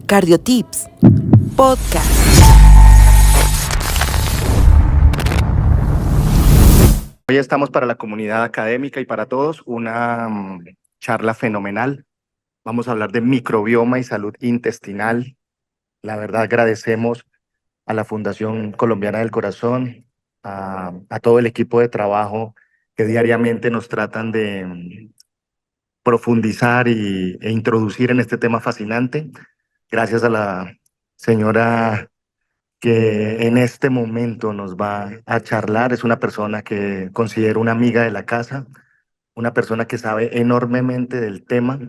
CardioTips Podcast. Hoy estamos para la comunidad académica y para todos una charla fenomenal. Vamos a hablar de microbioma y salud intestinal. La verdad agradecemos a la Fundación Colombiana del Corazón, a todo el equipo de trabajo que diariamente nos tratan de profundizar e introducir en este tema fascinante. Gracias a la señora que en este momento nos va a charlar. Es una persona que considero una amiga de la casa, una persona que sabe enormemente del tema,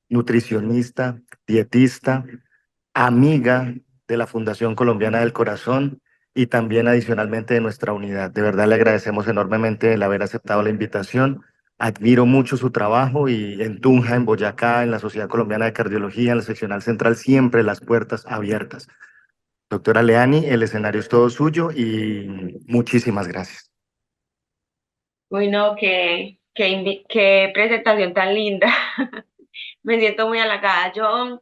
nutricionista, dietista, amiga de la Fundación Colombiana del Corazón y también adicionalmente de nuestra unidad. De verdad le agradecemos enormemente el haber aceptado la invitación. Admiro mucho su trabajo y en Tunja, en Boyacá, en la Sociedad Colombiana de Cardiología, en la seccional central, siempre las puertas abiertas. Doctora Leani, el escenario es todo suyo y muchísimas gracias. Bueno, qué presentación tan linda. Me siento muy halagada. Yo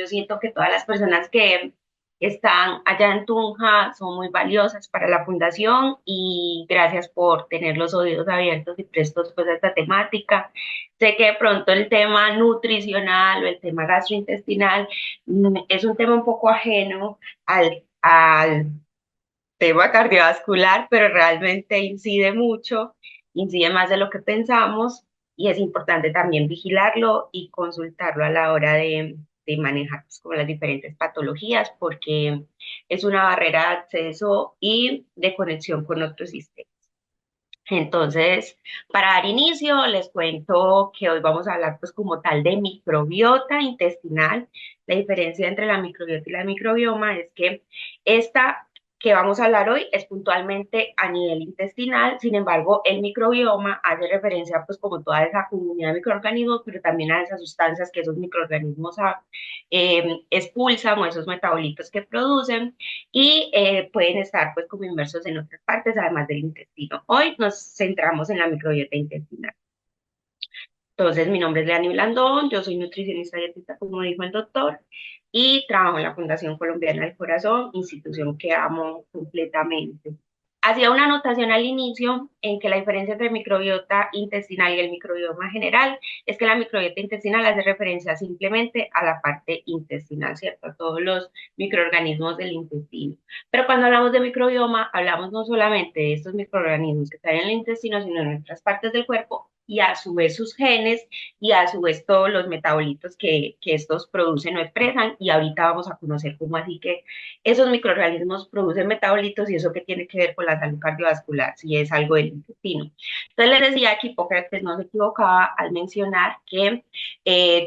siento que todas las personas que están allá en Tunja son muy valiosas para la fundación y gracias por tener los oídos abiertos y prestos pues, a esta temática. Sé que de pronto el tema nutricional o el tema gastrointestinal es un tema un poco ajeno al tema cardiovascular, pero realmente incide más de lo que pensamos y es importante también vigilarlo y consultarlo a la hora de manejar pues, como las diferentes patologías porque es una barrera de acceso y de conexión con otros sistemas. Entonces, para dar inicio, les cuento que hoy vamos a hablar pues como tal de microbiota intestinal. La diferencia entre la microbiota y la microbioma es que esta que vamos a hablar hoy es puntualmente a nivel intestinal, sin embargo, el microbioma hace referencia pues como toda esa comunidad de microorganismos, pero también a esas sustancias que esos microorganismos expulsan o esos metabolitos que producen y pueden estar pues como inmersos en otras partes además del intestino. Hoy nos centramos en la microbiota intestinal. Entonces, mi nombre es Leani Blandón, yo soy nutricionista dietista, como dijo el doctor, y trabajo en la Fundación Colombiana del Corazón, institución que amo completamente. Hacía una anotación al inicio en que la diferencia entre microbiota intestinal y el microbioma general es que la microbiota intestinal hace referencia simplemente a la parte intestinal, ¿cierto? A todos los microorganismos del intestino. Pero cuando hablamos de microbioma, hablamos no solamente de estos microorganismos que están en el intestino, sino en otras partes del cuerpo y a su vez sus genes y a su vez todos los metabolitos que estos producen o expresan. Y ahorita vamos a conocer cómo así que esos microorganismos producen metabolitos y eso que tiene que ver con la salud cardiovascular, si es algo del intestino. Entonces les decía que Hipócrates no se equivocaba al mencionar que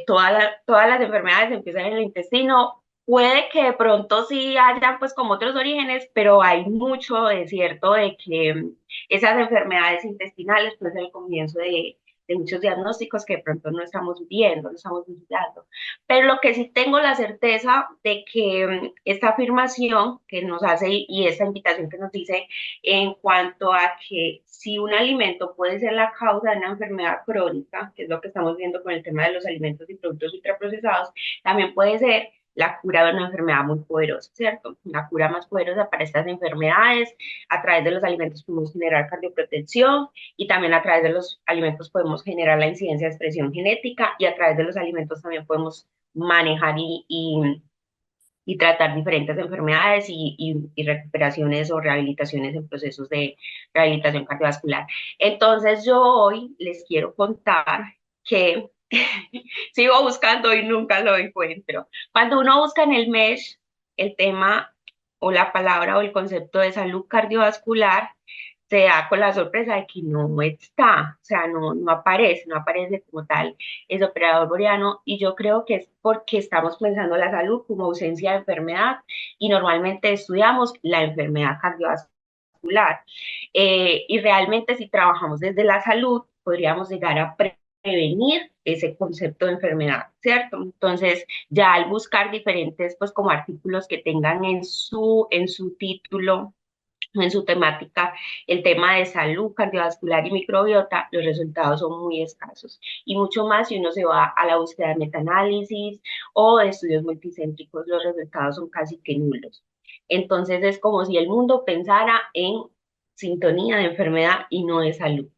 todas las enfermedades empiezan en el intestino. Puede que de pronto sí hayan pues como otros orígenes, pero hay mucho de cierto de que esas enfermedades intestinales pues es el comienzo de muchos diagnósticos que de pronto no estamos viendo, no estamos vigilando. Pero lo que sí tengo la certeza de que esta afirmación que nos hace y esta invitación que nos dice en cuanto a que si un alimento puede ser la causa de una enfermedad crónica, que es lo que estamos viendo con el tema de los alimentos y productos ultraprocesados, también puede ser la cura de una enfermedad muy poderosa, ¿cierto? La cura más poderosa para estas enfermedades, a través de los alimentos podemos generar cardioprotección y también a través de los alimentos podemos generar la incidencia de expresión genética y a través de los alimentos también podemos manejar y tratar diferentes enfermedades y recuperaciones o rehabilitaciones en procesos de rehabilitación cardiovascular. Entonces yo hoy les quiero contar que sigo buscando y nunca lo encuentro. Cuando uno busca en el MESH el tema o la palabra o el concepto de salud cardiovascular, se da con la sorpresa de que no está, o sea, no aparece como tal el operador boreano y yo creo que es porque estamos pensando la salud como ausencia de enfermedad y normalmente estudiamos la enfermedad cardiovascular y realmente si trabajamos desde la salud podríamos llegar a prevenir ese concepto de enfermedad, ¿cierto? Entonces, ya al buscar diferentes, pues como artículos que tengan en su título en su temática, el tema de salud cardiovascular y microbiota, los resultados son muy escasos. Y mucho más si uno se va a la búsqueda de metaanálisis o de estudios multicéntricos, los resultados son casi que nulos. Entonces es como si el mundo pensara en sintonía de enfermedad y no de salud.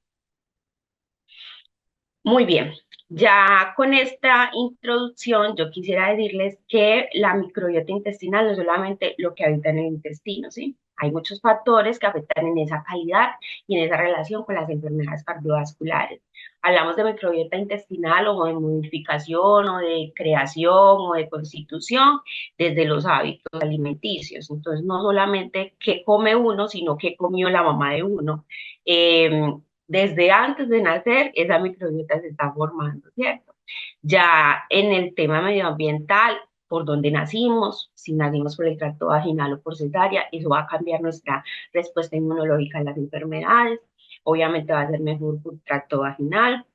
Muy bien, ya con esta introducción yo quisiera decirles que la microbiota intestinal no es solamente lo que habita en el intestino, ¿sí? Hay muchos factores que afectan en esa calidad y en esa relación con las enfermedades cardiovasculares. Hablamos de microbiota intestinal o de modificación o de creación o de constitución desde los hábitos alimenticios. Entonces, no solamente qué come uno, sino qué comió la mamá de uno. Desde antes de nacer, esa microbiota se está formando, ¿cierto? Ya en el tema medioambiental, por donde nacimos, si nacimos por el tracto vaginal o por cesárea, eso va a cambiar nuestra respuesta inmunológica a las enfermedades. Obviamente va a ser mejor por tracto vaginal.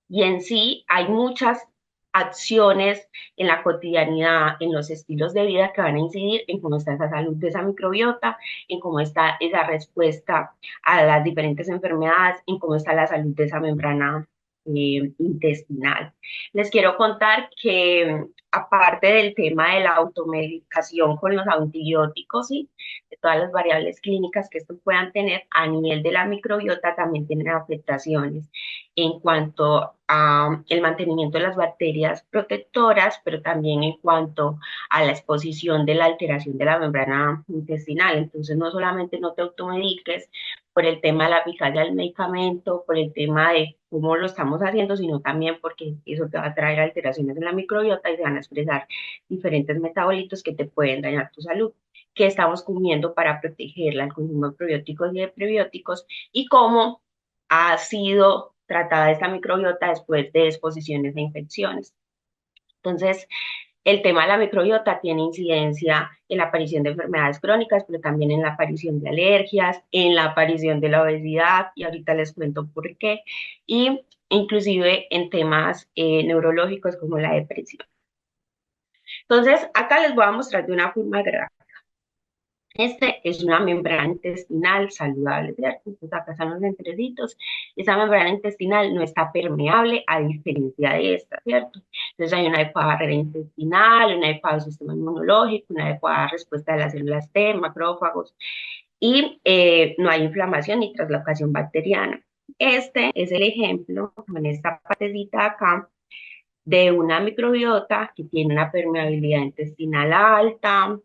Y en sí hay muchas acciones en la cotidianidad, en los estilos de vida que van a incidir en cómo está esa salud de esa microbiota, en cómo está esa respuesta a las diferentes enfermedades, en cómo está la salud de esa membrana intestinal. Les quiero contar que aparte del tema de la automedicación con los antibióticos y de todas las variables clínicas que esto puedan tener, a nivel de la microbiota también tienen afectaciones en cuanto a el mantenimiento de las bacterias protectoras, pero también en cuanto a la exposición de la alteración de la membrana intestinal. Entonces, no solamente no te automediques por el tema de la eficacia del medicamento, por el tema de cómo lo estamos haciendo, sino también porque eso te va a traer alteraciones en la microbiota y se van a expresar diferentes metabolitos que te pueden dañar tu salud. ¿Qué estamos comiendo para protegerla? El consumo de probióticos y de prebióticos y cómo ha sido tratada esta microbiota después de exposiciones a infecciones. Entonces, el tema de la microbiota tiene incidencia en la aparición de enfermedades crónicas, pero también en la aparición de alergias, en la aparición de la obesidad, y ahorita les cuento por qué, y inclusive en temas neurológicos como la depresión. Entonces, acá les voy a mostrar de una forma gráfica. Este es una membrana intestinal saludable, ¿cierto? Entonces acá están los entreditos. Esa membrana intestinal no está permeable a diferencia de esta, ¿cierto? Entonces hay una adecuada barrera intestinal, un adecuado sistema inmunológico, una adecuada respuesta de las células T, macrófagos, y no hay inflamación ni translocación bacteriana. Este es el ejemplo, en esta partecita acá, de una microbiota que tiene una permeabilidad intestinal alta,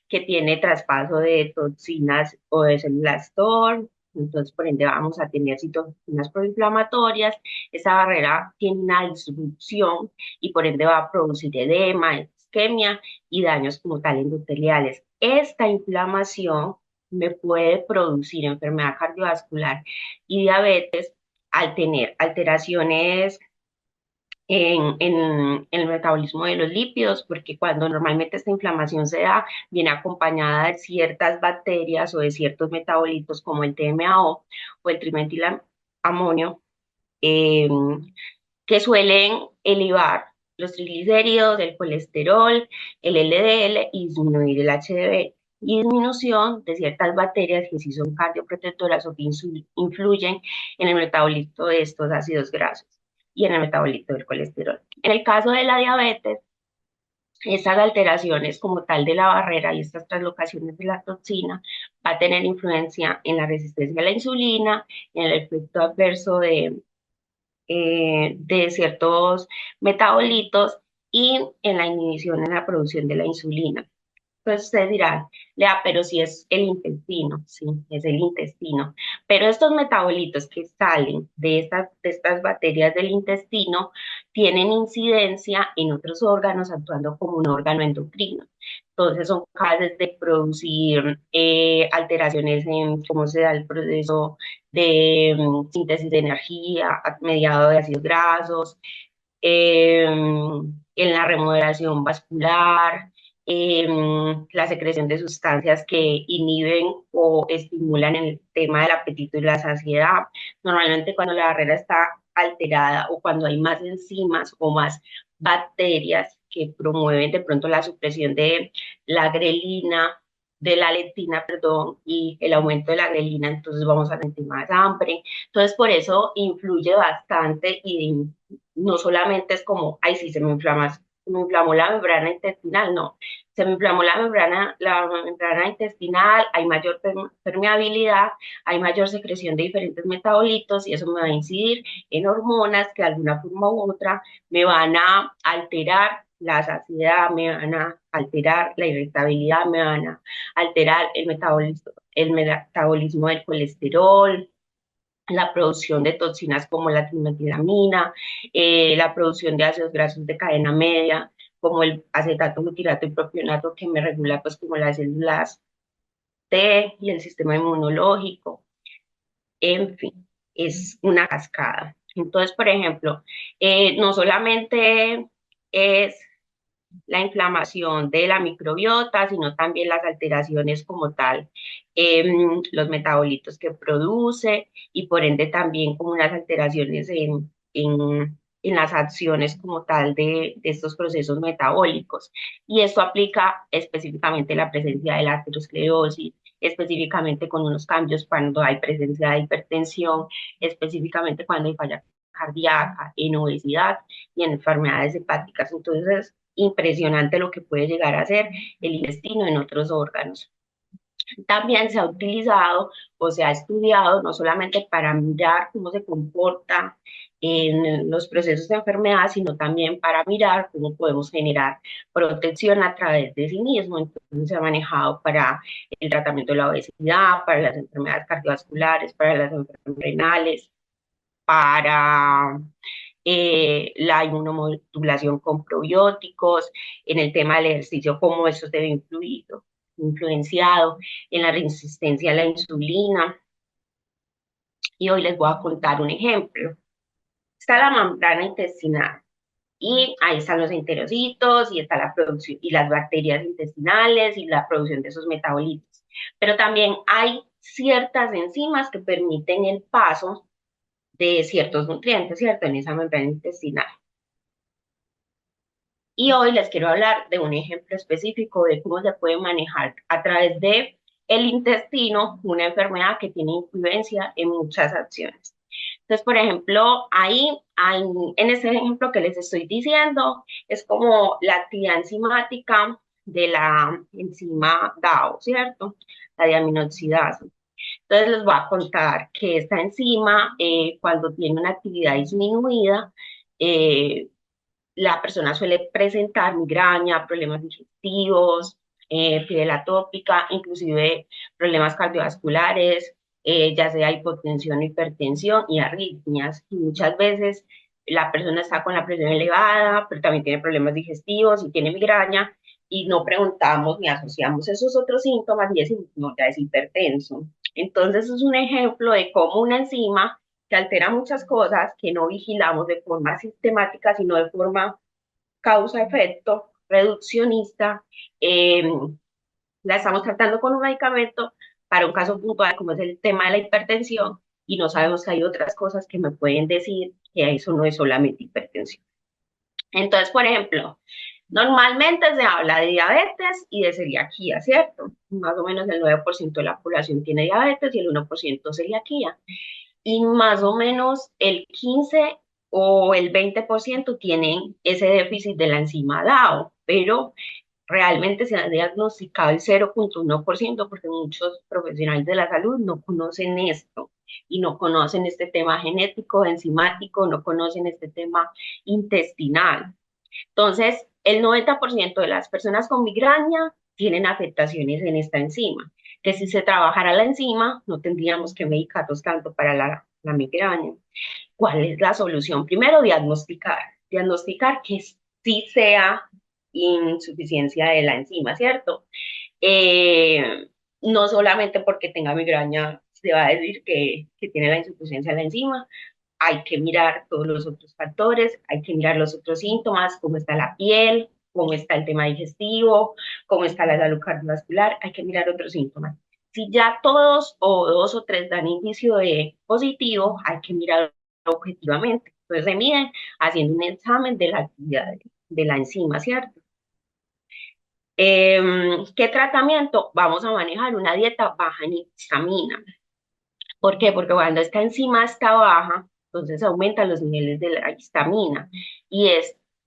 que tiene traspaso de toxinas o de células TOR, entonces por ende vamos a tener citoquinas proinflamatorias, esa barrera tiene una disrupción y por ende va a producir edema, isquemia y daños como tal endoteliales. Esta inflamación me puede producir enfermedad cardiovascular y diabetes al tener alteraciones en el metabolismo de los lípidos, porque cuando normalmente esta inflamación se da, viene acompañada de ciertas bacterias o de ciertos metabolitos como el TMAO o el trimetilamonio, eh, que suelen elevar los triglicéridos, el colesterol, el LDL y disminuir el HDL y disminución de ciertas bacterias que sí son cardioprotectoras o que influyen en el metabolito de estos ácidos grasos y en el metabolito del colesterol. En el caso de la diabetes, estas alteraciones como tal de la barrera y estas translocaciones de la toxina va a tener influencia en la resistencia a la insulina, en el efecto adverso de ciertos metabolitos y en la inhibición en la producción de la insulina. Entonces ustedes dirán, Lea, pero si es el intestino, sí, es el intestino. Pero estos metabolitos que salen de estas bacterias del intestino tienen incidencia en otros órganos actuando como un órgano endocrino. Entonces son capaces de producir alteraciones en cómo se da el proceso de síntesis de energía mediado de ácidos grasos, en la remodelación vascular, la secreción de sustancias que inhiben o estimulan el tema del apetito y la saciedad. Normalmente cuando la barrera está alterada o cuando hay más enzimas o más bacterias que promueven de pronto la supresión de la grelina de la leptina, perdón, y el aumento de la grelina, entonces vamos a sentir más hambre. Entonces, por eso influye bastante y no solamente es como, ay, sí, se me inflamó la membrana intestinal, no. Se me inflamó la membrana intestinal, hay mayor permeabilidad, hay mayor secreción de diferentes metabolitos y eso me va a incidir en hormonas que de alguna forma u otra me van a alterar la saciedad, me van a alterar la irritabilidad, me van a alterar el metabolismo del colesterol, la producción de toxinas como la trimetilamina, la producción de ácidos grasos de cadena media, como el acetato, butirato y propionato, que me regula pues como las células T y el sistema inmunológico. En fin, es una cascada. Entonces, por ejemplo, no solamente es la inflamación de la microbiota, sino también las alteraciones como tal, los metabolitos que produce y por ende también como unas alteraciones en las acciones como tal de estos procesos metabólicos. Y esto aplica específicamente la presencia de la aterosclerosis, específicamente con unos cambios cuando hay presencia de hipertensión, específicamente cuando hay falla cardíaca, en obesidad y en enfermedades hepáticas. Entonces, impresionante lo que puede llegar a ser el intestino en otros órganos. También se ha utilizado o se ha estudiado no solamente para mirar cómo se comporta en los procesos de enfermedad, sino también para mirar cómo podemos generar protección a través de sí mismo. Entonces se ha manejado para el tratamiento de la obesidad, para las enfermedades cardiovasculares, para las enfermedades renales, para la inmunomodulación con probióticos, en el tema del ejercicio, cómo eso se ve influenciado en la resistencia a la insulina. Y hoy les voy a contar un ejemplo. Está la membrana intestinal y ahí están los enterocitos y está la producción y las bacterias intestinales y la producción de esos metabolitos. Pero también hay ciertas enzimas que permiten el paso de ciertos nutrientes, ¿cierto? En esa membrana intestinal. Y hoy les quiero hablar de un ejemplo específico de cómo se puede manejar a través de el intestino una enfermedad que tiene influencia en muchas acciones. Entonces, por ejemplo, en ese ejemplo que les estoy diciendo, es como la actividad enzimática de la enzima DAO, ¿cierto? La diaminoxidasa. Entonces les voy a contar que esta enzima, cuando tiene una actividad disminuida, eh, la persona suele presentar migraña, problemas digestivos, piel atópica, inclusive problemas cardiovasculares, ya sea hipotensión, hipertensión y arritmias. Y muchas veces la persona está con la presión elevada, pero también tiene problemas digestivos y tiene migraña, y no preguntamos ni asociamos esos otros síntomas y decimos, no, ya es hipertenso. Entonces es un ejemplo de cómo una enzima que altera muchas cosas que no vigilamos de forma sistemática, sino de forma causa-efecto, reduccionista, eh, la estamos tratando con un medicamento para un caso puntual como es el tema de la hipertensión y no sabemos que hay otras cosas que me pueden decir que eso no es solamente hipertensión. Entonces, por ejemplo, normalmente se habla de diabetes y de celiaquía, ¿cierto? Más o menos el 9% de la población tiene diabetes y el 1% celiaquía. Y más o menos el 15 o el 20% tienen ese déficit de la enzima DAO, pero realmente se ha diagnosticado el 0,1% porque muchos profesionales de la salud no conocen esto y no conocen este tema genético, enzimático, no conocen este tema intestinal. Entonces, el 90% de las personas con migraña tienen afectaciones en esta enzima, que si se trabajara la enzima, no tendríamos que medicarlos tanto para la migraña. ¿Cuál es la solución? Primero, diagnosticar que sí sea insuficiencia de la enzima, ¿cierto? Eh, no solamente porque tenga migraña se va a decir que tiene la insuficiencia de la enzima, hay que mirar todos los otros factores, hay que mirar los otros síntomas, cómo está la piel, cómo está el tema digestivo, cómo está la salud cardiovascular, hay que mirar otros síntomas. Si ya todos o dos o tres dan indicio de positivo, hay que mirar objetivamente. Entonces se miden haciendo un examen de la actividad de la enzima, ¿cierto? ¿Qué tratamiento? Vamos a manejar una dieta baja en histamina. ¿Por qué? Porque cuando esta enzima está baja, entonces aumentan los niveles de la histamina. Y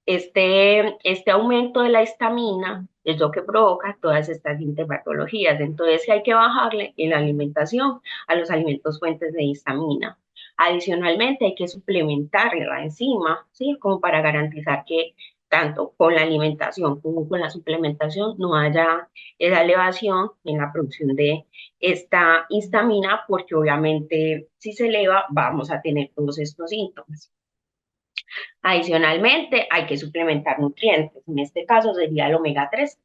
este aumento de la histamina es lo que provoca todas estas sintomatologías. Entonces, sí hay que bajarle en la alimentación a los alimentos fuentes de histamina. Adicionalmente, hay que suplementar la enzima, ¿sí? Como para garantizar que tanto con la alimentación como con la suplementación no haya esa elevación en la producción de esta histamina, porque obviamente si se eleva vamos a tener todos estos síntomas. Adicionalmente, hay que suplementar nutrientes. En este caso sería el omega 3,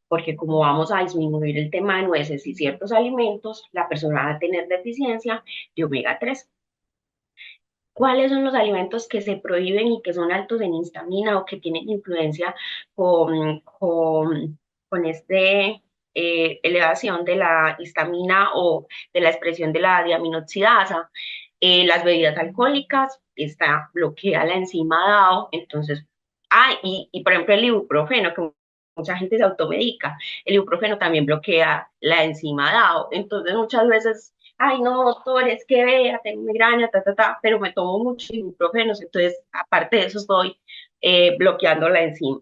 porque como vamos a disminuir el tema de nueces y ciertos alimentos, la persona va a tener deficiencia de omega 3. ¿Cuáles son los alimentos que se prohíben y que son altos en histamina o que tienen influencia con elevación de la histamina o de la expresión de la diaminoxidasa? Las bebidas alcohólicas, esta bloquea la enzima DAO, entonces, por ejemplo el ibuprofeno, que mucha gente se automedica, el ibuprofeno también bloquea la enzima DAO, entonces muchas veces ay, no, doctor, es que vea, tengo migraña, pero me tomo mucho ibuprofenos, entonces, aparte de eso, estoy bloqueando la enzima.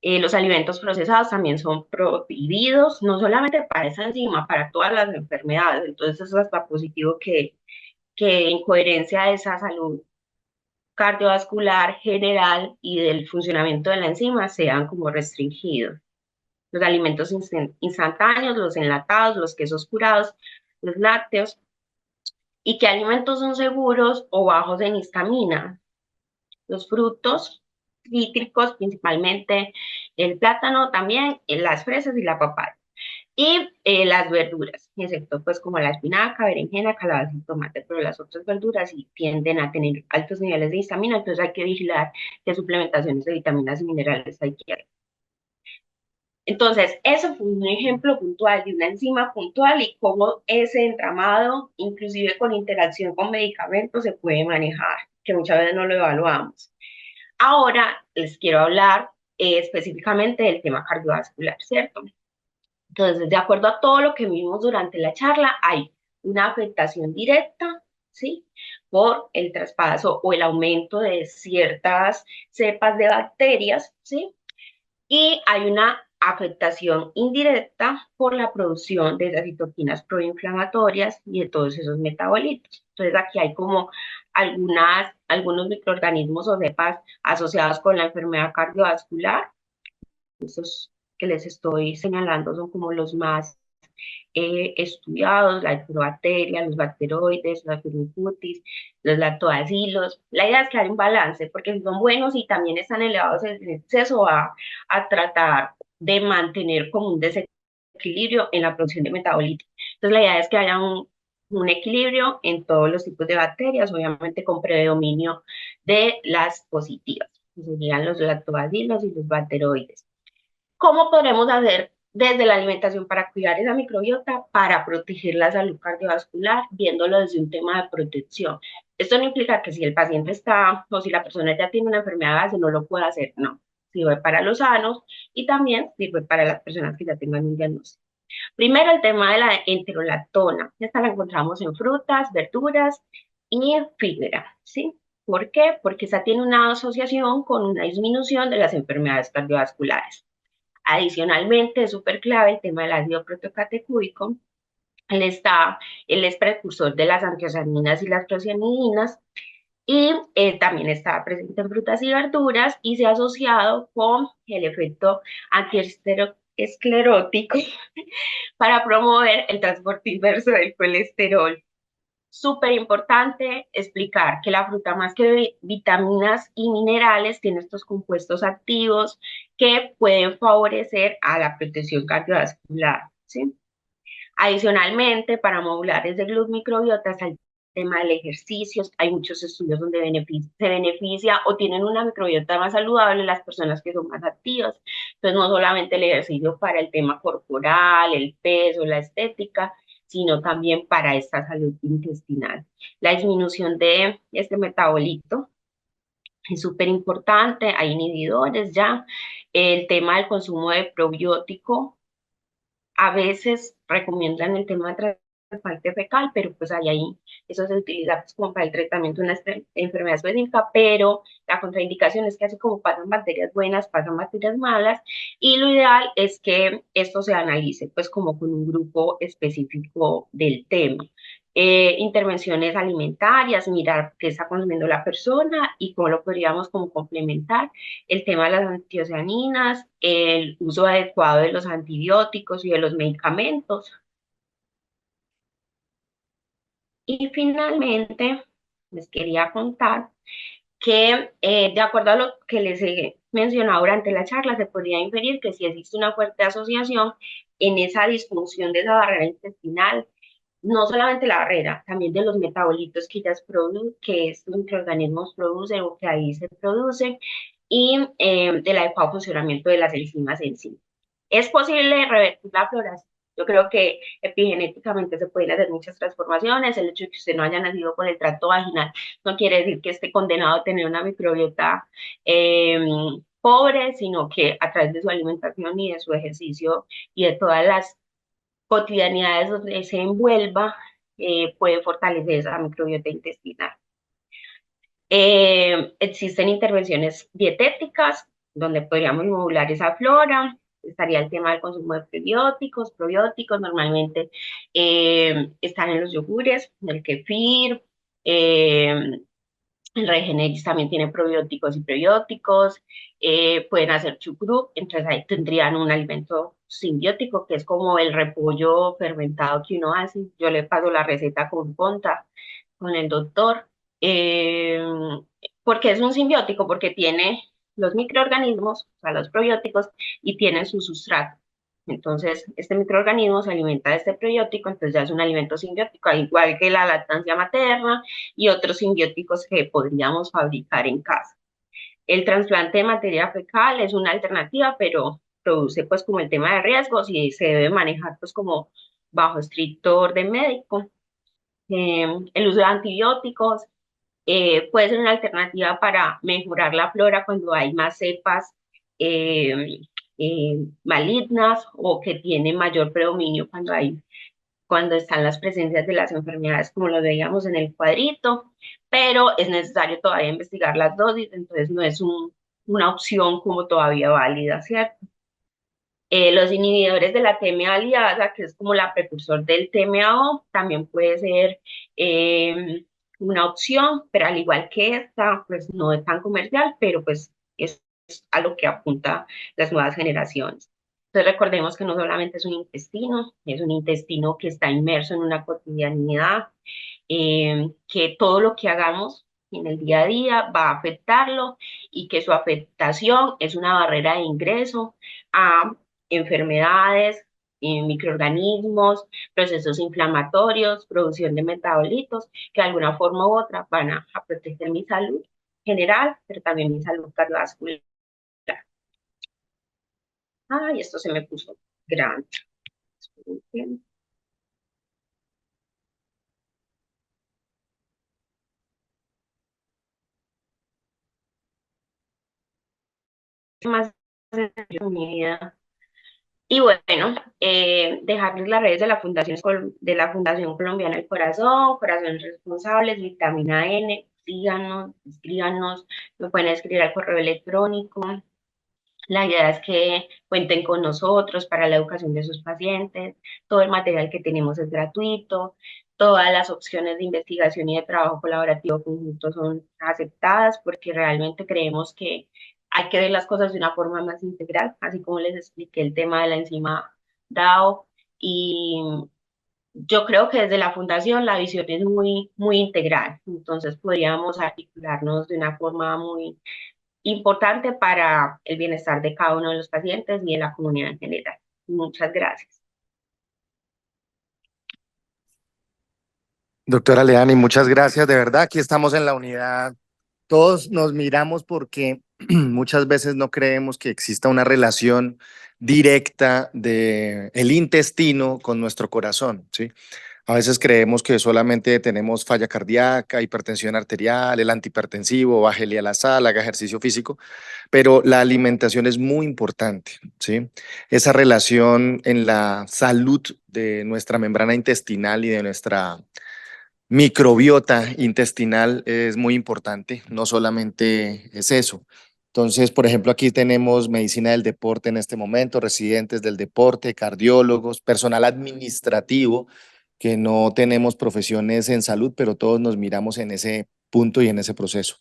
Los alimentos procesados también son prohibidos, no solamente para esa enzima, para todas las enfermedades, entonces eso es hasta positivo que en coherencia de esa salud cardiovascular general y del funcionamiento de la enzima sean como restringidos. Los alimentos instantáneos, los enlatados, los quesos curados, los lácteos. ¿Y qué alimentos son seguros o bajos en histamina? Los frutos cítricos, principalmente el plátano, también las fresas y la papaya. Y las verduras, excepto pues como la espinaca, berenjena, calabaza y tomate, pero las otras verduras sí tienden a tener altos niveles de histamina, entonces hay que vigilar qué suplementaciones de vitaminas y minerales hay que hacer. Entonces, eso fue un ejemplo puntual de una enzima puntual y cómo ese entramado, inclusive con interacción con medicamentos, se puede manejar, que muchas veces no lo evaluamos. Ahora les quiero hablar específicamente del tema cardiovascular, ¿cierto? Entonces, de acuerdo a todo lo que vimos durante la charla, hay una afectación directa, ¿sí? Por el traspaso o el aumento de ciertas cepas de bacterias, ¿sí? Y hay una afectación indirecta por la producción de esas citoquinas proinflamatorias y de todos esos metabolitos. Entonces aquí hay como algunos microorganismos o cepas asociados con la enfermedad cardiovascular. Estos que les estoy señalando son como los más estudiados, la heterobacteria, los bacteroides, la firmicutes, los lactobacilos. La idea es que haya un balance, porque si son buenos y también están elevados en exceso, va a tratar de mantener como un desequilibrio en la producción de metabolitos. Entonces la idea es que haya un equilibrio en todos los tipos de bacterias, obviamente con predominio de las positivas, que serían los lactobacilos y los bacteroides. ¿Cómo podremos hacer desde la alimentación para cuidar esa microbiota, para proteger la salud cardiovascular, viéndolo desde un tema de protección? Esto no implica que si el paciente está o si la persona ya tiene una enfermedad base no lo pueda hacer, no. Sirve para los sanos y también sirve para las personas que ya tengan un diagnóstico. Primero, el tema de la enterolactona. Esta la encontramos en frutas, verduras y en fibra, ¿sí? ¿Por qué? Porque esta tiene una asociación con una disminución de las enfermedades cardiovasculares. Adicionalmente, es súper clave el tema del ácido protocatecuico. Él es precursor de las antiocianinas y las procianidinas y también está presente en frutas y verduras y se ha asociado con el efecto antiesclerótico para promover el transporte inverso del colesterol. Súper importante explicar que la fruta, más que vitaminas y minerales, tiene estos compuestos activos que pueden favorecer a la protección cardiovascular, ¿sí? Adicionalmente, para modular ese GLUT microbiota está el tema del ejercicio. Hay muchos estudios donde se beneficia o tienen una microbiota más saludable las personas que son más activas. Entonces, no solamente el ejercicio para el tema corporal, el peso, la estética, sino también para esta salud intestinal. La disminución de este metabolito es súper importante, hay inhibidores ya. El tema del consumo de probiótico, a veces recomiendan el tema de trasplante fecal, pero pues ahí eso se utiliza pues, como para el tratamiento de una enfermedad específica, pero la contraindicación es que así como pasan bacterias buenas, pasan bacterias malas, y lo ideal es que esto se analice pues como con un grupo específico del tema. Intervenciones alimentarias, mirar qué está consumiendo la persona y cómo lo podríamos como complementar, el tema de las antiocianinas, el uso adecuado de los antibióticos y de los medicamentos. Y finalmente, les quería contar que de acuerdo a lo que les he mencionado durante la charla, se podría inferir que si existe una fuerte asociación en esa disfunción de esa barrera intestinal, no solamente la barrera, también de los metabolitos que ellas producen, que estos microorganismos producen o que ahí se producen, y del adecuado funcionamiento de las enzimas en sí. ¿Es posible revertir la floración? Yo creo que epigenéticamente se pueden hacer muchas transformaciones. El hecho de que usted no haya nacido con el tracto vaginal no quiere decir que esté condenado a tener una microbiota pobre, sino que a través de su alimentación y de su ejercicio y de todas las cotidianidades donde se envuelva, puede fortalecer esa microbiota intestinal. Existen intervenciones dietéticas donde podríamos modular esa flora. Estaría el tema del consumo de prebióticos, probióticos, normalmente están en los yogures, en el kefir, el Regeneris también tiene probióticos y prebióticos, pueden hacer chucrut, entonces ahí tendrían un alimento simbiótico que es como el repollo fermentado que uno hace. Yo le paso la receta con Ponta, con el doctor. Eh, porque es un simbiótico, porque tiene los microorganismos, o sea, los probióticos, y tiene su sustrato. Entonces, este microorganismo se alimenta de este probiótico, entonces ya es un alimento simbiótico, al igual que la lactancia materna y otros simbióticos que podríamos fabricar en casa. El trasplante de materia fecal es una alternativa, pero produce pues como el tema de riesgos y se debe manejar pues como bajo estricto orden médico. El uso de antibióticos puede ser una alternativa para mejorar la flora cuando hay más cepas eh, malignas o que tienen mayor predominio cuando están las presencias de las enfermedades, como lo veíamos en el cuadrito, pero es necesario todavía investigar las dosis, entonces no es una opción como todavía válida, ¿cierto? Los inhibidores de la TMA aliasa, que es como la precursor del TMAO, también puede ser una opción, pero al igual que esta, pues no es tan comercial, pero pues es a lo que apunta las nuevas generaciones. Entonces recordemos que no solamente es un intestino que está inmerso en una cotidianidad, que todo lo que hagamos en el día a día va a afectarlo y que su afectación es una barrera de ingreso a enfermedades, microorganismos, procesos inflamatorios, producción de metabolitos, que de alguna forma u otra van a proteger mi salud general, pero también mi salud cardiovascular. Ay, esto se me puso grande. Más en mi vida. Y bueno, dejarles las redes de la Fundación Colombiana del Corazón, Corazones Responsables, Vitamina N, síganos, escríbanos, me pueden escribir al correo electrónico. La idea es que cuenten con nosotros para la educación de sus pacientes. Todo el material que tenemos es gratuito. Todas las opciones de investigación y de trabajo colaborativo conjunto son aceptadas porque realmente creemos que hay que ver las cosas de una forma más integral, así como les expliqué el tema de la enzima DAO. Y yo creo que desde la fundación la visión es muy integral. Entonces podríamos articularnos de una forma muy importante para el bienestar de cada uno de los pacientes y de la comunidad en general. Muchas gracias. Doctora Leani, muchas gracias. De verdad, aquí estamos en la unidad. Todos nos miramos porque muchas veces no creemos que exista una relación directa de el intestino con nuestro corazón, ¿sí? A veces creemos que solamente tenemos falla cardíaca, hipertensión arterial, el antihipertensivo, bájele a la sal, haga ejercicio físico, pero la alimentación es muy importante, ¿sí? Esa relación en la salud de nuestra membrana intestinal y de nuestra microbiota intestinal es muy importante, no solamente es eso. Entonces, por ejemplo, aquí tenemos medicina del deporte en este momento, residentes del deporte, cardiólogos, personal administrativo, que no tenemos profesiones en salud, pero todos nos miramos en ese punto y en ese proceso.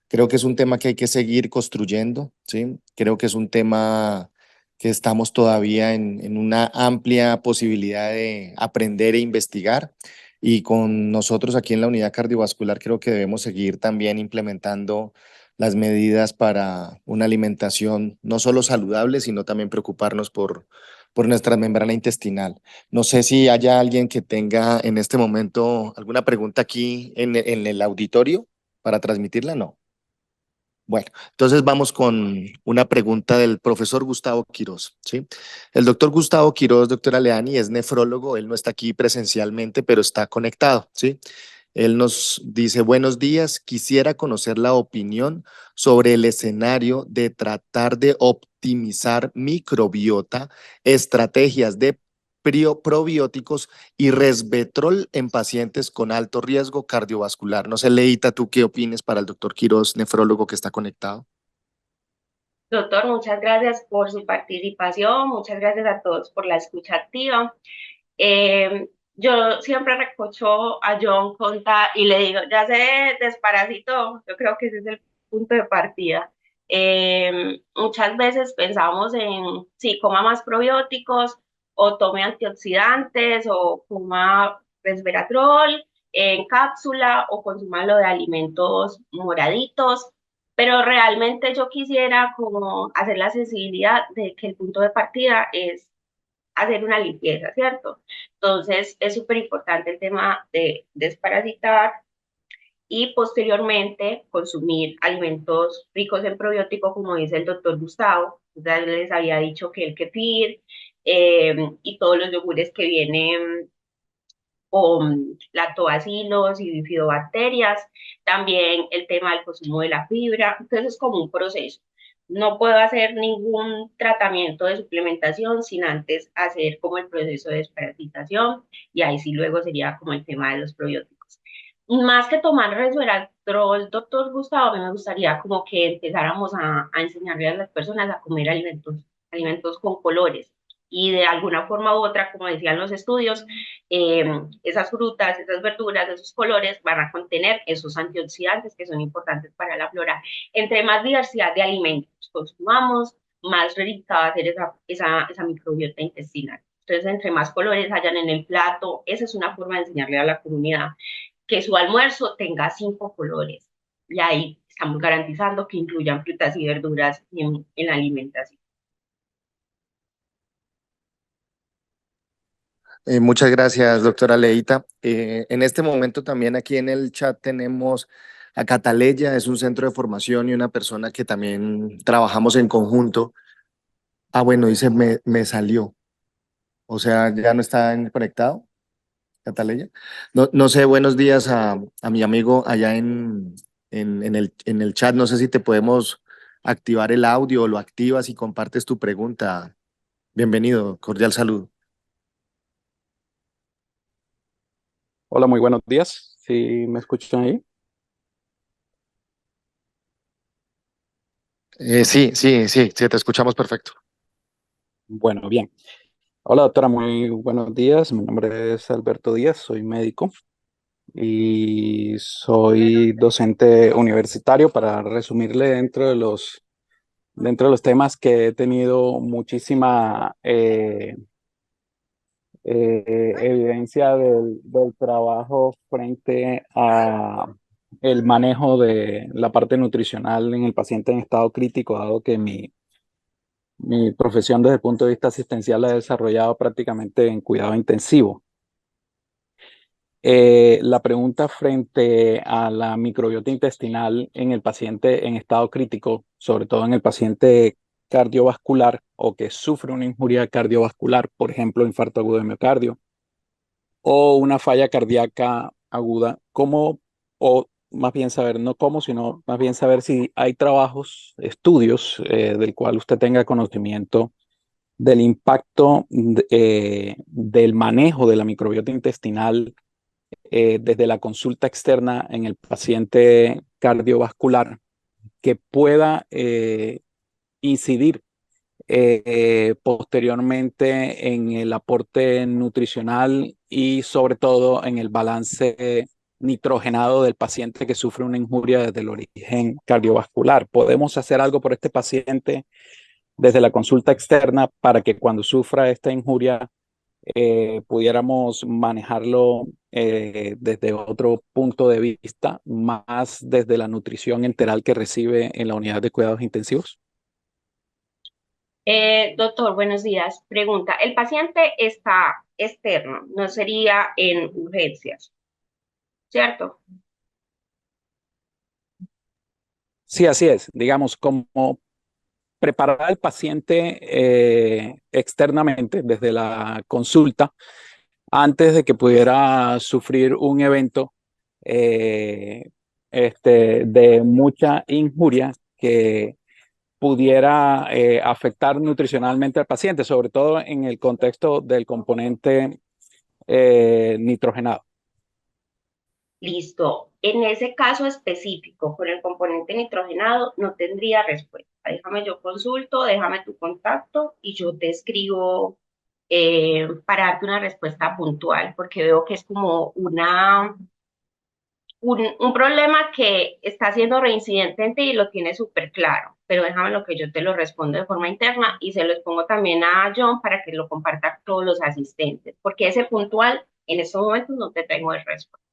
Creo que es un tema que hay que seguir construyendo, ¿sí? Creo que es un tema que estamos todavía en una amplia posibilidad de aprender e investigar. Y con nosotros aquí en la unidad cardiovascular creo que debemos seguir también implementando las medidas para una alimentación no solo saludable, sino también preocuparnos por nuestra membrana intestinal. No sé si haya alguien que tenga en este momento alguna pregunta aquí en el auditorio para transmitirla, no. Bueno, entonces vamos con una pregunta del profesor Gustavo Quirós, ¿sí? El doctor Gustavo Quirós, doctora Leani, es nefrólogo, él no está aquí presencialmente, pero está conectado, ¿sí? Él nos dice, buenos días, quisiera conocer la opinión sobre el escenario de tratar de optimizar microbiota, estrategias de probióticos y resveratrol en pacientes con alto riesgo cardiovascular. No sé, Leita, ¿tú qué opines para el doctor Quirós, nefrólogo que está conectado? Doctor, muchas gracias por su participación, muchas gracias a todos por la escucha activa. Yo siempre recocho a John Conta y le digo, ya se desparasitó, yo creo que ese es el punto de partida. Muchas veces pensamos en, sí, coma más probióticos o tome antioxidantes o coma resveratrol en cápsula o consuma lo de alimentos moraditos, pero realmente yo quisiera como hacer la sensibilidad de que el punto de partida es hacer una limpieza, ¿cierto? Entonces es súper importante el tema de desparasitar y posteriormente consumir alimentos ricos en probióticos, como dice el doctor Gustavo. Ya les había dicho que el kefir y todos los yogures que vienen con lactobacilos y bifidobacterias, también el tema del consumo de la fibra, entonces es como un proceso. No puedo hacer ningún tratamiento de suplementación sin antes hacer como el proceso de desparasitación y ahí sí luego sería como el tema de los probióticos. Más que tomar resveratrol, doctor Gustavo, a mí me gustaría como que empezáramos a enseñarle a las personas a comer alimentos con colores y de alguna forma u otra, como decían los estudios, eh, esas frutas, esas verduras, esos colores van a contener esos antioxidantes que son importantes para la flora. Entre más diversidad de alimentos consumamos, más rica va a ser esa microbiota intestinal. Entonces, entre más colores hayan en el plato, esa es una forma de enseñarle a la comunidad que su almuerzo tenga 5 colores. Y ahí estamos garantizando que incluyan frutas y verduras en la alimentación. Muchas gracias, doctora Leita. En este momento también aquí en el chat tenemos a Cataleya, es un centro de formación y una persona que también trabajamos en conjunto. Ah, bueno, dice, me salió. O sea, ya no está conectado, Cataleya. No, no sé, buenos días a mi amigo allá en el chat. No sé si te podemos activar el audio o lo activas y compartes tu pregunta. Bienvenido, cordial saludo. Hola, muy buenos días. ¿Sí me escuchan ahí? Sí, te escuchamos perfecto. Bueno, bien. Hola, doctora, muy buenos días. Mi nombre es Alberto Díaz, soy médico y soy docente universitario. Para resumirle, dentro de los temas que he tenido muchísima evidencia del trabajo frente a el manejo de la parte nutricional en el paciente en estado crítico, dado que mi profesión desde el punto de vista asistencial la he desarrollado prácticamente en cuidado intensivo. La pregunta frente a la microbiota intestinal en el paciente en estado crítico, sobre todo en el paciente cardiovascular o que sufre una injuria cardiovascular, por ejemplo, infarto agudo de miocardio, o una falla cardíaca aguda, ¿cómo, o más bien saber, no cómo, sino más bien saber si hay trabajos, estudios del cual usted tenga conocimiento del impacto del manejo de la microbiota intestinal desde la consulta externa en el paciente cardiovascular que pueda incidir posteriormente en el aporte nutricional y sobre todo en el balance nitrogenado del paciente que sufre una injuria desde el origen cardiovascular. ¿Podemos hacer algo por este paciente desde la consulta externa para que cuando sufra esta injuria pudiéramos manejarlo desde otro punto de vista, más desde la nutrición enteral que recibe en la unidad de cuidados intensivos? Doctor, buenos días. Pregunta, el paciente está externo, no sería en urgencias, ¿cierto? Sí, así es. Digamos, como preparar al paciente externamente desde la consulta antes de que pudiera sufrir un evento eh, de mucha injuria que pudiera afectar nutricionalmente al paciente, sobre todo en el contexto del componente nitrogenado. Listo. En ese caso específico, con el componente nitrogenado, no tendría respuesta. Déjame yo consulto, déjame tu contacto y yo te escribo para darte una respuesta puntual, porque veo que es como un problema que está siendo reincidente en ti y lo tienes súper claro, pero déjame lo que yo te lo respondo de forma interna y se lo expongo también a John para que lo comparta a todos los asistentes, porque ese puntual en estos momentos no te tengo el respuesta.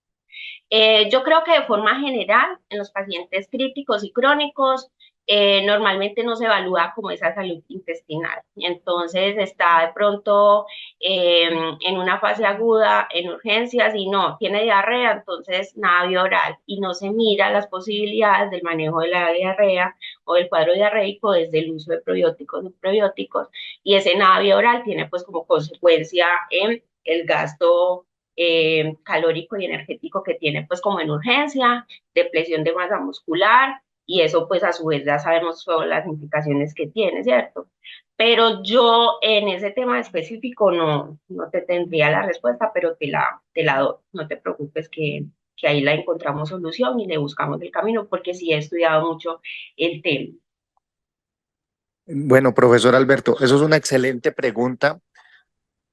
Yo creo que de forma general, en los pacientes críticos y crónicos, normalmente no se evalúa como esa salud intestinal. Entonces está de pronto en una fase aguda, en urgencias, y no, tiene diarrea, entonces nada bioral, y no se mira las posibilidades del manejo de la diarrea o del cuadro diarreico desde el uso de probióticos y prebióticos, y ese nada bioral tiene pues como consecuencia en el gasto calórico y energético que tiene pues como en urgencia, depresión de masa muscular y eso pues a su vez ya sabemos todas las implicaciones que tiene, ¿cierto? Pero yo en ese tema específico no te tendría la respuesta, pero te la doy, no te preocupes que ahí la encontramos solución y le buscamos el camino porque sí he estudiado mucho el tema. Bueno, profesor Alberto, eso es una excelente pregunta,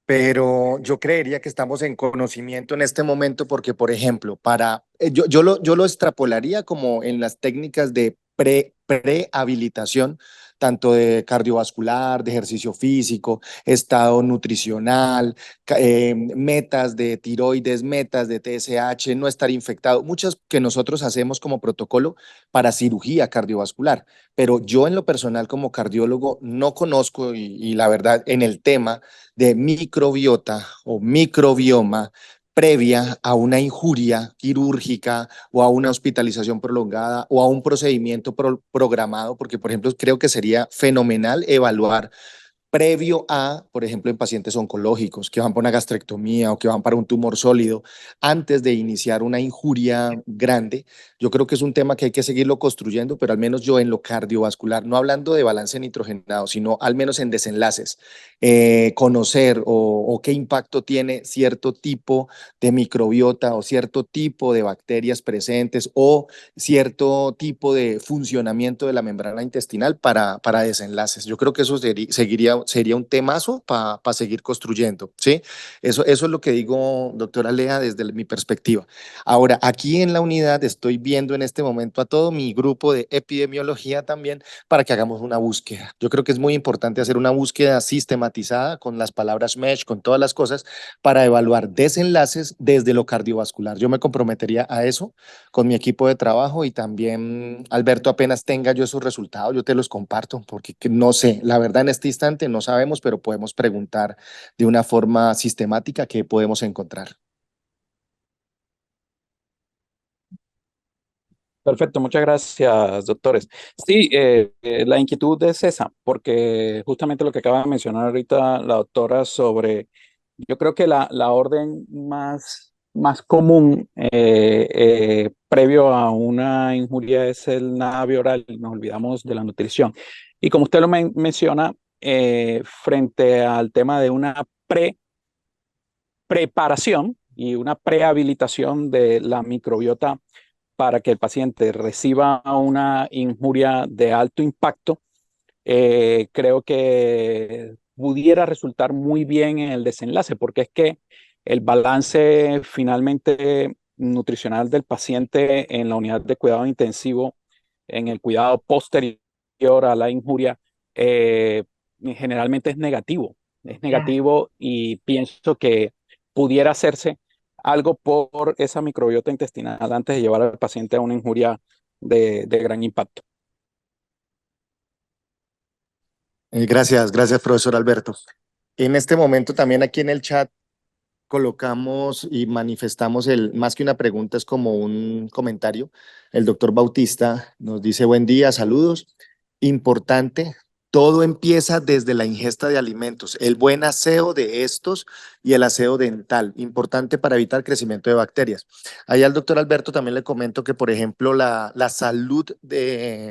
pero yo creería que estamos en conocimiento en este momento porque, por ejemplo, yo lo extrapolaría como en las técnicas de prehabilitación, tanto de cardiovascular, de ejercicio físico, estado nutricional, metas de tiroides, metas de TSH, no estar infectado, muchas que nosotros hacemos como protocolo para cirugía cardiovascular. Pero yo en lo personal como cardiólogo no conozco y la verdad en el tema de microbiota o microbioma previa a una injuria quirúrgica o a una hospitalización prolongada o a un procedimiento programado, porque por ejemplo creo que sería fenomenal evaluar previo a, por ejemplo, en pacientes oncológicos que van para una gastrectomía o que van para un tumor sólido, antes de iniciar una injuria grande. Yo creo que es un tema que hay que seguirlo construyendo, pero al menos yo en lo cardiovascular, no hablando de balance nitrogenado, sino al menos en desenlaces, conocer o qué impacto tiene cierto tipo de microbiota o cierto tipo de bacterias presentes o cierto tipo de funcionamiento de la membrana intestinal para desenlaces. Yo creo que eso sería un temazo para seguir construyendo, ¿sí? Eso es lo que digo, doctora Lea, desde mi perspectiva. Ahora, aquí en la unidad estoy viendo en este momento a todo mi grupo de epidemiología también para que hagamos una búsqueda. Yo creo que es muy importante hacer una búsqueda sistematizada con las palabras MESH, con todas las cosas, para evaluar desenlaces desde lo cardiovascular. Yo me comprometería a eso con mi equipo de trabajo y también, Alberto, apenas tenga yo esos resultados, yo te los comparto, porque no sé, la verdad en este instante no sabemos, pero podemos preguntar de una forma sistemática qué podemos encontrar. Perfecto, muchas gracias, doctores. Sí, la inquietud es esa, porque justamente lo que acaba de mencionar ahorita la doctora sobre Yo creo que la orden más común previo a una injuria es el nada oral. Nos olvidamos de la nutrición. Y como usted lo menciona, frente al tema de una preparación y una prehabilitación de la microbiota para que el paciente reciba una injuria de alto impacto, creo que pudiera resultar muy bien en el desenlace, porque es que el balance finalmente nutricional del paciente en la unidad de cuidado intensivo, en el cuidado posterior a la injuria, generalmente es Claro. negativo y pienso que pudiera hacerse algo por esa microbiota intestinal antes de llevar al paciente a una injuria de gran impacto. Gracias, profesor Alberto. En este momento también aquí en el chat colocamos y manifestamos más que una pregunta, es como un comentario. El doctor Bautista nos dice, buen día, saludos. Importante, todo empieza desde la ingesta de alimentos, el buen aseo de estos y el aseo dental, importante para evitar crecimiento de bacterias. Ahí al doctor Alberto también le comento que, por ejemplo, la salud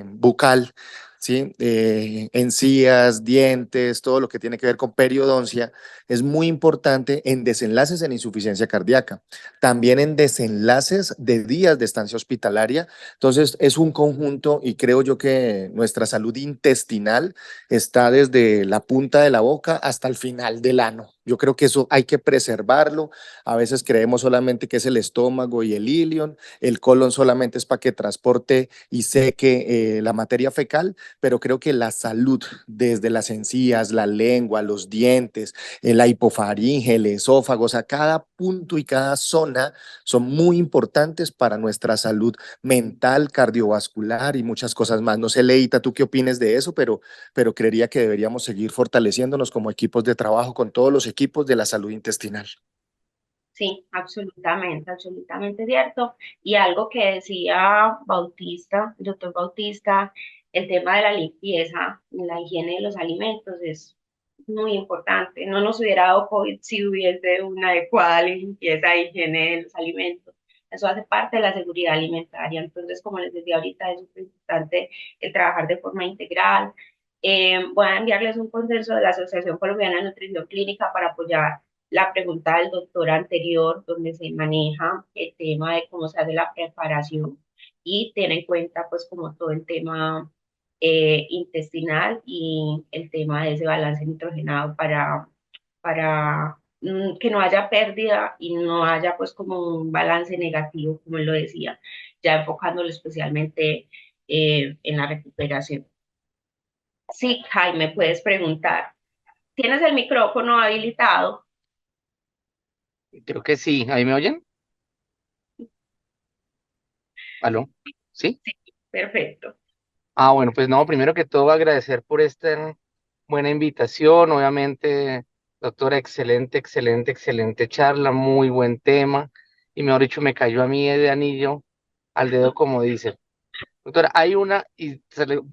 bucal, ¿sí? Encías, dientes, todo lo que tiene que ver con periodoncia, es muy importante en desenlaces en insuficiencia cardíaca, también en desenlaces de días de estancia hospitalaria. Entonces, es un conjunto y creo yo que nuestra salud intestinal está desde la punta de la boca hasta el final del ano. Yo creo que eso hay que preservarlo. A veces creemos solamente que es el estómago y el ilion, el colon solamente es para que transporte y seque la materia fecal, pero creo que la salud desde las encías, la lengua, los dientes, la hipofaringe, el esófago, o sea, cada punto y cada zona son muy importantes para nuestra salud mental, cardiovascular y muchas cosas más. No sé, Leita, ¿tú qué opines de eso? Pero creería que deberíamos seguir fortaleciéndonos como equipos de trabajo con todos los equipos de la salud intestinal. Sí, absolutamente, absolutamente cierto. Y algo que decía Bautista, el doctor Bautista, el tema de la limpieza, la higiene de los alimentos es muy importante. No nos hubiera dado COVID si hubiese una adecuada limpieza e higiene de los alimentos. Eso hace parte de la seguridad alimentaria. Entonces, como les decía ahorita, es súper importante el trabajar de forma integral. Voy a enviarles un consenso de la Asociación Colombiana de Nutrición Clínica para apoyar la pregunta del doctor anterior, donde se maneja el tema de cómo se hace la preparación y tiene en cuenta pues como todo el tema intestinal y el tema de ese balance nitrogenado para que no haya pérdida y no haya pues como un balance negativo, como él lo decía, ya enfocándolo especialmente en la recuperación. Sí, Jaime, puedes preguntar. ¿Tienes el micrófono habilitado? Creo que sí. ¿Ahí me oyen? ¿Aló? ¿Sí? Perfecto. Bueno, pues no, primero que todo agradecer por esta buena invitación. Obviamente, doctora, excelente, excelente, excelente charla, muy buen tema. Y mejor dicho, me cayó a mí de anillo al dedo, como dice. Doctora, hay una,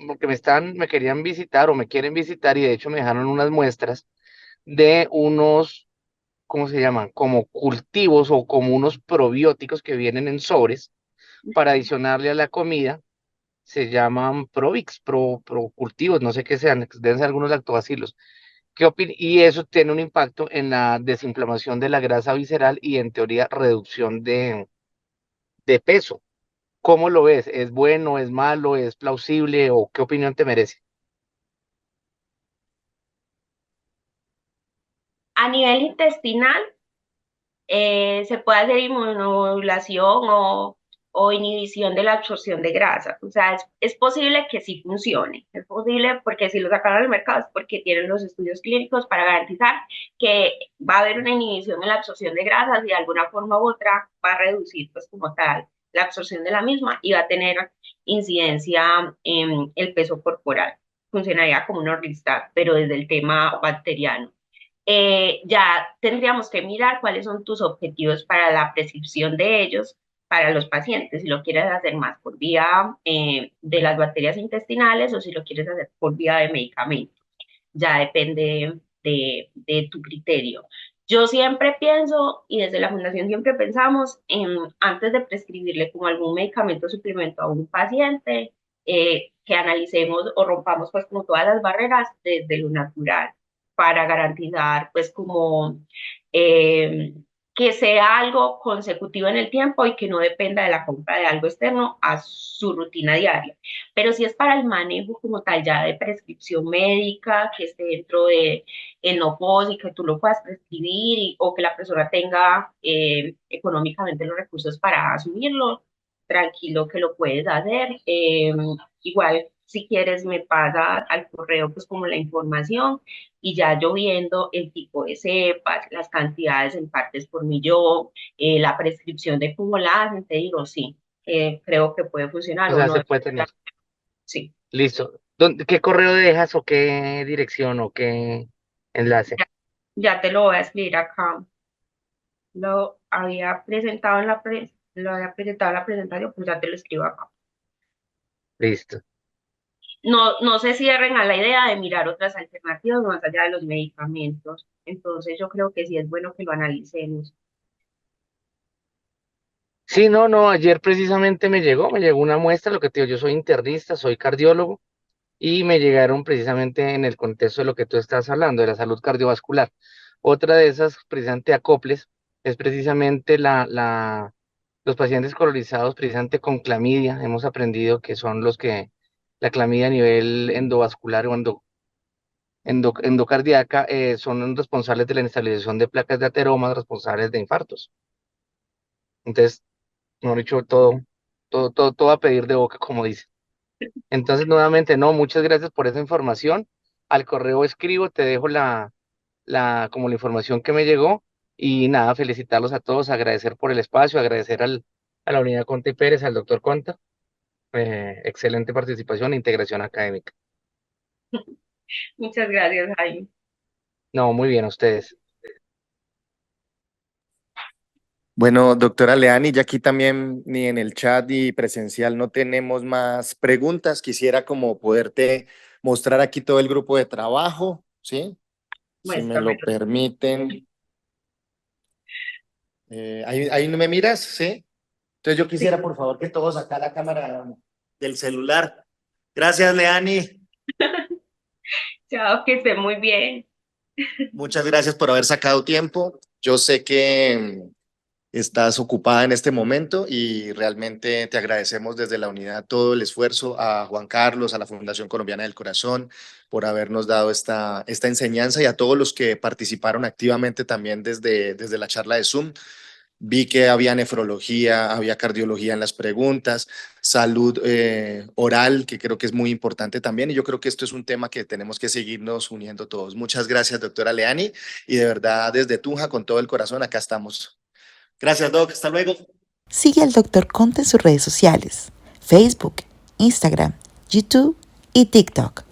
porque me querían visitar o me quieren visitar y de hecho me dejaron unas muestras de unos, ¿cómo se llaman? Como cultivos o como unos probióticos que vienen en sobres para adicionarle a la comida. Se llaman Provix, pro cultivos, no sé qué sean, deben ser algunos lactobacilos. Y eso tiene un impacto en la desinflamación de la grasa visceral y en teoría reducción de peso. ¿Cómo lo ves? ¿Es bueno, es malo, es plausible o qué opinión te merece? A nivel intestinal, se puede hacer inmunomodulación o inhibición de la absorción de grasa. O sea, es posible que sí funcione. Es posible porque si lo sacaron al mercado es porque tienen los estudios clínicos para garantizar que va a haber una inhibición en la absorción de grasas y de alguna forma u otra va a reducir, pues como tal, la absorción de la misma y va a tener incidencia en el peso corporal. Funcionaría como un orlistat, pero desde el tema bacteriano. Ya tendríamos que mirar cuáles son tus objetivos para la prescripción de ellos para los pacientes, si lo quieres hacer más por vía de las bacterias intestinales o si lo quieres hacer por vía de medicamentos. Ya depende de tu criterio. Yo siempre pienso, y desde la fundación siempre pensamos, antes de prescribirle como algún medicamento o suplemento a un paciente, que analicemos o rompamos pues como todas las barreras desde lo natural para garantizar pues como eh, que sea algo consecutivo en el tiempo y que no dependa de la compra de algo externo a su rutina diaria. Pero si es para el manejo como tal ya de prescripción médica, que esté dentro de no y que tú lo puedas prescribir o que la persona tenga económicamente los recursos para asumirlo, tranquilo que lo puedes hacer. Igual, si quieres, me pasa al correo pues como la información y ya yo viendo el tipo de cepas, las cantidades en partes por millón, la prescripción de cómo la hacen, te digo, sí, creo que puede funcionar O o sea, no. se puede tener. Sí, Listo. ¿Qué correo dejas o qué dirección o qué enlace? ya, ya te lo voy a escribir acá. Lo había presentado en lo había presentado en la presentación, pues ya te lo escribo acá. Listo. No se cierren a la idea de mirar otras alternativas más allá de los medicamentos. Entonces yo creo que sí es bueno que lo analicemos. Sí, no, no, ayer precisamente me llegó una muestra, lo que te digo, yo soy internista, soy cardiólogo, y me llegaron precisamente en el contexto de lo que tú estás hablando, de la salud cardiovascular. Otra de esas, precisamente acoples, es precisamente los pacientes colonizados precisamente con clamidia. Hemos aprendido que son la clamidia a nivel endovascular o endocardíaca, son responsables de la inestabilización de placas de ateromas, responsables de infartos. Entonces, mejor dicho, todo a pedir de boca, como dice. Entonces, nuevamente, no, muchas gracias por esa información. Al correo escribo, te dejo como la información que me llegó. Y nada, felicitarlos a todos, agradecer por el espacio, agradecer a la unidad Conta y Pérez, al doctor Conta. Excelente participación e integración académica. Muchas gracias, Jaime. No, muy bien, a ustedes. Bueno, doctora Leani, ya aquí también ni en el chat ni presencial no tenemos más preguntas. Quisiera como poderte mostrar aquí todo el grupo de trabajo, ¿sí? Si me lo Muéstramelo. permiten. Ahí no me miras, ¿sí? Entonces yo Sí, quisiera, por favor, que todos acá la cámara del celular. Gracias, Leani. chao, que esté muy bien. Muchas gracias por haber sacado tiempo. Yo sé que estás ocupada en este momento y realmente te agradecemos desde la unidad todo el esfuerzo a Juan Carlos, a la Fundación Colombiana del Corazón, por habernos dado esta enseñanza y a todos los que participaron activamente también desde la charla de Zoom. Vi que había nefrología, había cardiología en las preguntas, salud oral, que creo que es muy importante también. Y yo creo que esto es un tema que tenemos que seguirnos uniendo todos. Muchas gracias, doctora Leani. Y de verdad, desde Tunja, con todo el corazón, acá estamos. Gracias, Doc. Hasta luego. Sigue al Dr. Conte en sus redes sociales, Facebook, Instagram, YouTube y TikTok.